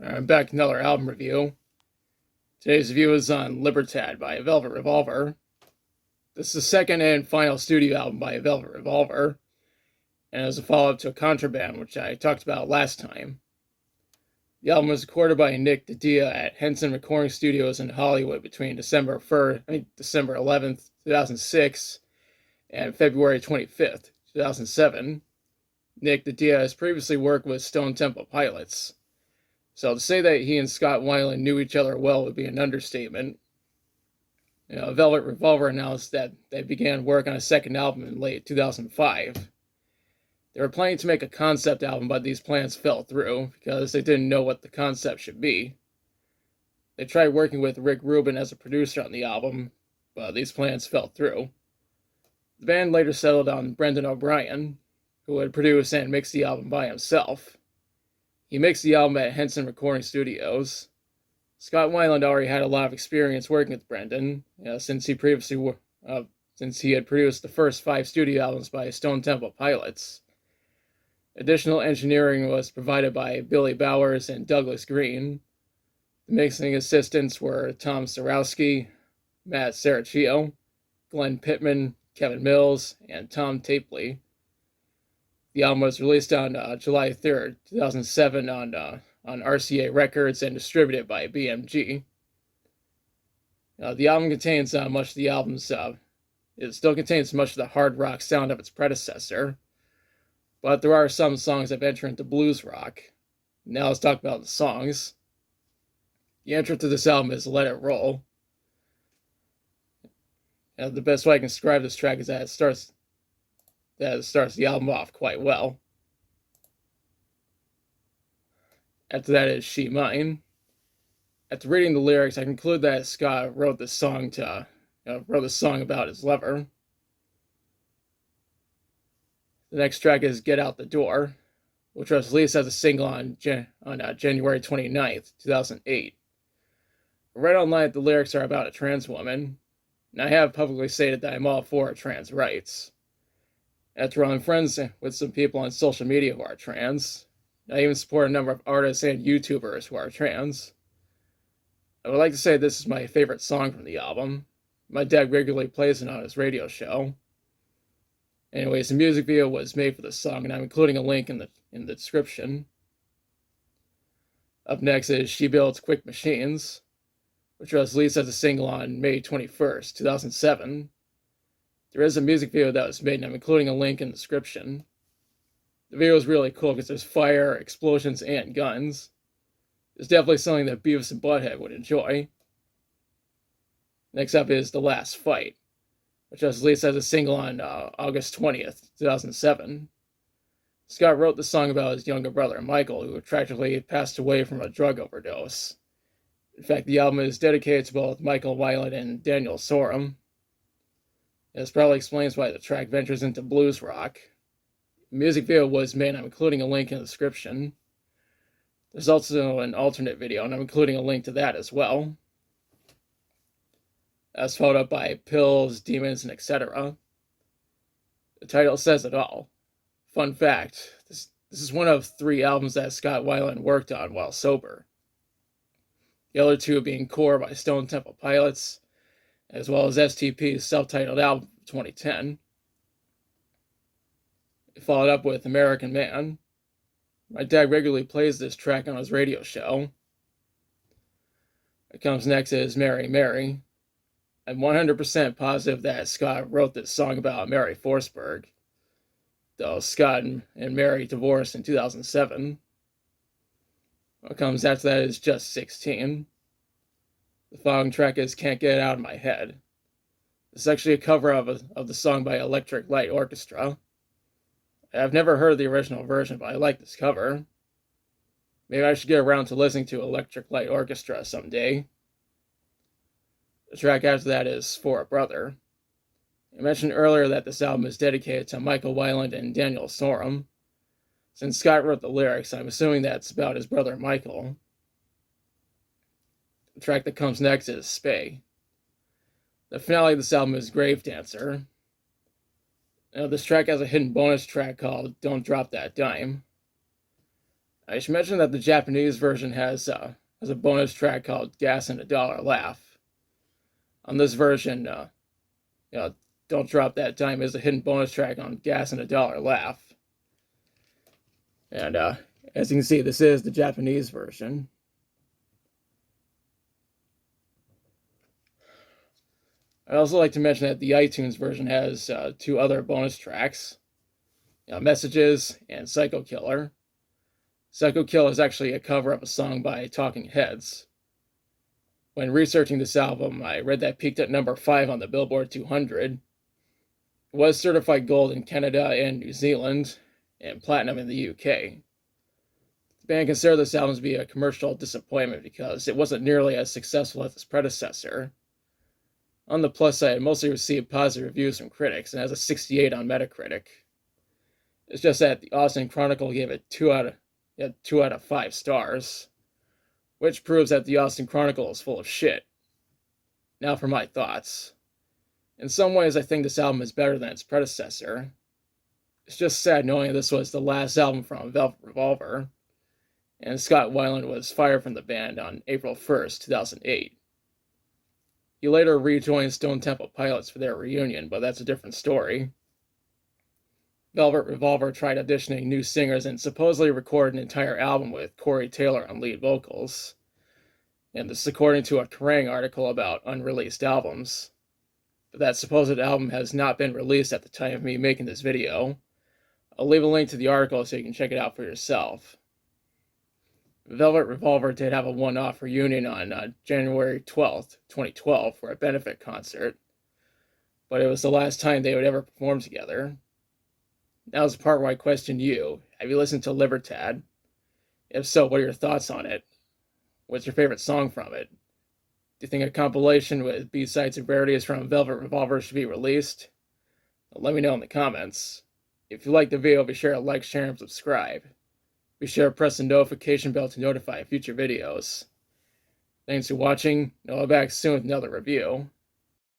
I'm back with another album review. Today's review is on Libertad by Velvet Revolver. This is the second and final studio album by Velvet Revolver, and is a follow-up to Contraband, which I talked about last time. The album was recorded by Nick DiDia at Henson Recording Studios in Hollywood between December 11th, 2006 and February 25th, 2007. Nick DiDia has previously worked with Stone Temple Pilots, so to say that he and Scott Weiland knew each other well would be an understatement. Velvet Revolver announced that they began work on a second album in late 2005. They were planning to make a concept album, but these plans fell through because they didn't know what the concept should be. They tried working with Rick Rubin as a producer on the album, but these plans fell through. The band later settled on Brendan O'Brien, who would produce and mix the album by himself. He mixed the album at Henson Recording Studios. Scott Weiland already had a lot of experience working with Brendan, since he had produced the first 5 studio albums by Stone Temple Pilots. Additional engineering was provided by Billy Bowers and Douglas Green. The mixing assistants were Tom Sarowski, Matt Serachio, Glenn Pittman, Kevin Mills, and Tom Tapley. The album was released on July 3rd, 2007 on RCA Records and distributed by BMG. The album contains much of the album's... it still contains much of the hard rock sound of its predecessor, but there are some songs that venture into blues rock. Now let's talk about the songs. The intro to this album is Let It Roll. The best way I can describe this track is that it starts the album off quite well. After that is She Mine. After reading the lyrics, I conclude that Scott wrote this song about his lover. The next track is Get Out the Door, which was released as a single on January 29th, 2008. I read online that the lyrics are about a trans woman, and I have publicly stated that I'm all for trans rights. After all, I'm friends with some people on social media who are trans. I even support a number of artists and YouTubers who are trans. I would like to say this is my favorite song from the album. My dad regularly plays it on his radio show. Anyways, the music video was made for this song, and I'm including a link in the description. Up next is She Builds Quick Machines, which was released as a single on May 21st, 2007. There is a music video that was made, and I'm including a link in the description. The video is really cool because there's fire, explosions, and guns. It's definitely something that Beavis and Butthead would enjoy. Next up is The Last Fight, which was released as a single on August 20th, 2007. Scott wrote the song about his younger brother, Michael, who tragically passed away from a drug overdose. In fact, the album is dedicated to both Michael Weiland and Daniel Sorum. This probably explains why the track ventures into blues rock. The music video was made, and I'm including a link in the description. There's also an alternate video, and I'm including a link to that as well. That's followed up by Pills, Demons, and etc. The title says it all. Fun fact, this is one of 3 albums that Scott Weiland worked on while sober. The other 2 being Core by Stone Temple Pilots, as well as STP's self-titled album from 2010. It followed up with American Man. My dad regularly plays this track on his radio show. What comes next is Mary Mary. I'm 100% positive that Scott wrote this song about Mary Forsberg, though Scott and Mary divorced in 2007. What comes after that is Just 16. The following track is Can't Get It Out of My Head. It's actually a cover of the song by Electric Light Orchestra. I've never heard the original version, but I like this cover. Maybe I should get around to listening to Electric Light Orchestra someday. The track after that is For a Brother. I mentioned earlier that this album is dedicated to Michael Weiland and Daniel Sorum. Since Scott wrote the lyrics, I'm assuming that's about his brother Michael. The track that comes next is Spay. The finale of this album is Grave Dancer. This track has a hidden bonus track called Don't Drop That Dime. I should mention that the Japanese version has a bonus track called Gas and a Dollar Laugh. On this version, you know, Don't Drop That Dime is a hidden bonus track on Gas and a Dollar Laugh. And as you can see, this is the Japanese version. I'd also like to mention that the iTunes version has 2 other bonus tracks, Messages and Psycho Killer. Psycho Killer is actually a cover of a song by Talking Heads. When researching this album, I read that it peaked at number 5 on the Billboard 200. It was certified gold in Canada and New Zealand, and platinum in the UK. The band considered this album to be a commercial disappointment because it wasn't nearly as successful as its predecessor. On the plus side, it mostly received positive reviews from critics and has a 68 on Metacritic. It's just that the Austin Chronicle gave it 2 out of 5 stars, which proves that the Austin Chronicle is full of shit. Now for my thoughts. In some ways, I think this album is better than its predecessor. It's just sad knowing this was the last album from Velvet Revolver, and Scott Weiland was fired from the band on April 1st, 2008. He later rejoined Stone Temple Pilots for their reunion, but that's a different story. Velvet Revolver tried auditioning new singers and supposedly recorded an entire album with Corey Taylor on lead vocals. And this is according to a Kerrang article about unreleased albums. But that supposed album has not been released at the time of me making this video. I'll leave a link to the article so you can check it out for yourself. Velvet Revolver did have a one-off reunion on January 12th, 2012 for a benefit concert, but it was the last time they would ever perform together. Now's the part where I question you. Have you listened to Libertad? If so, what are your thoughts on it? What's your favorite song from it? Do you think a compilation with B-sides and rarities from Velvet Revolver should be released? Well, let me know in the comments. If you like the video, be sure to like, share, and subscribe. Be sure to press the notification bell to notify future videos. Thanks for watching, and I'll be back soon with another review.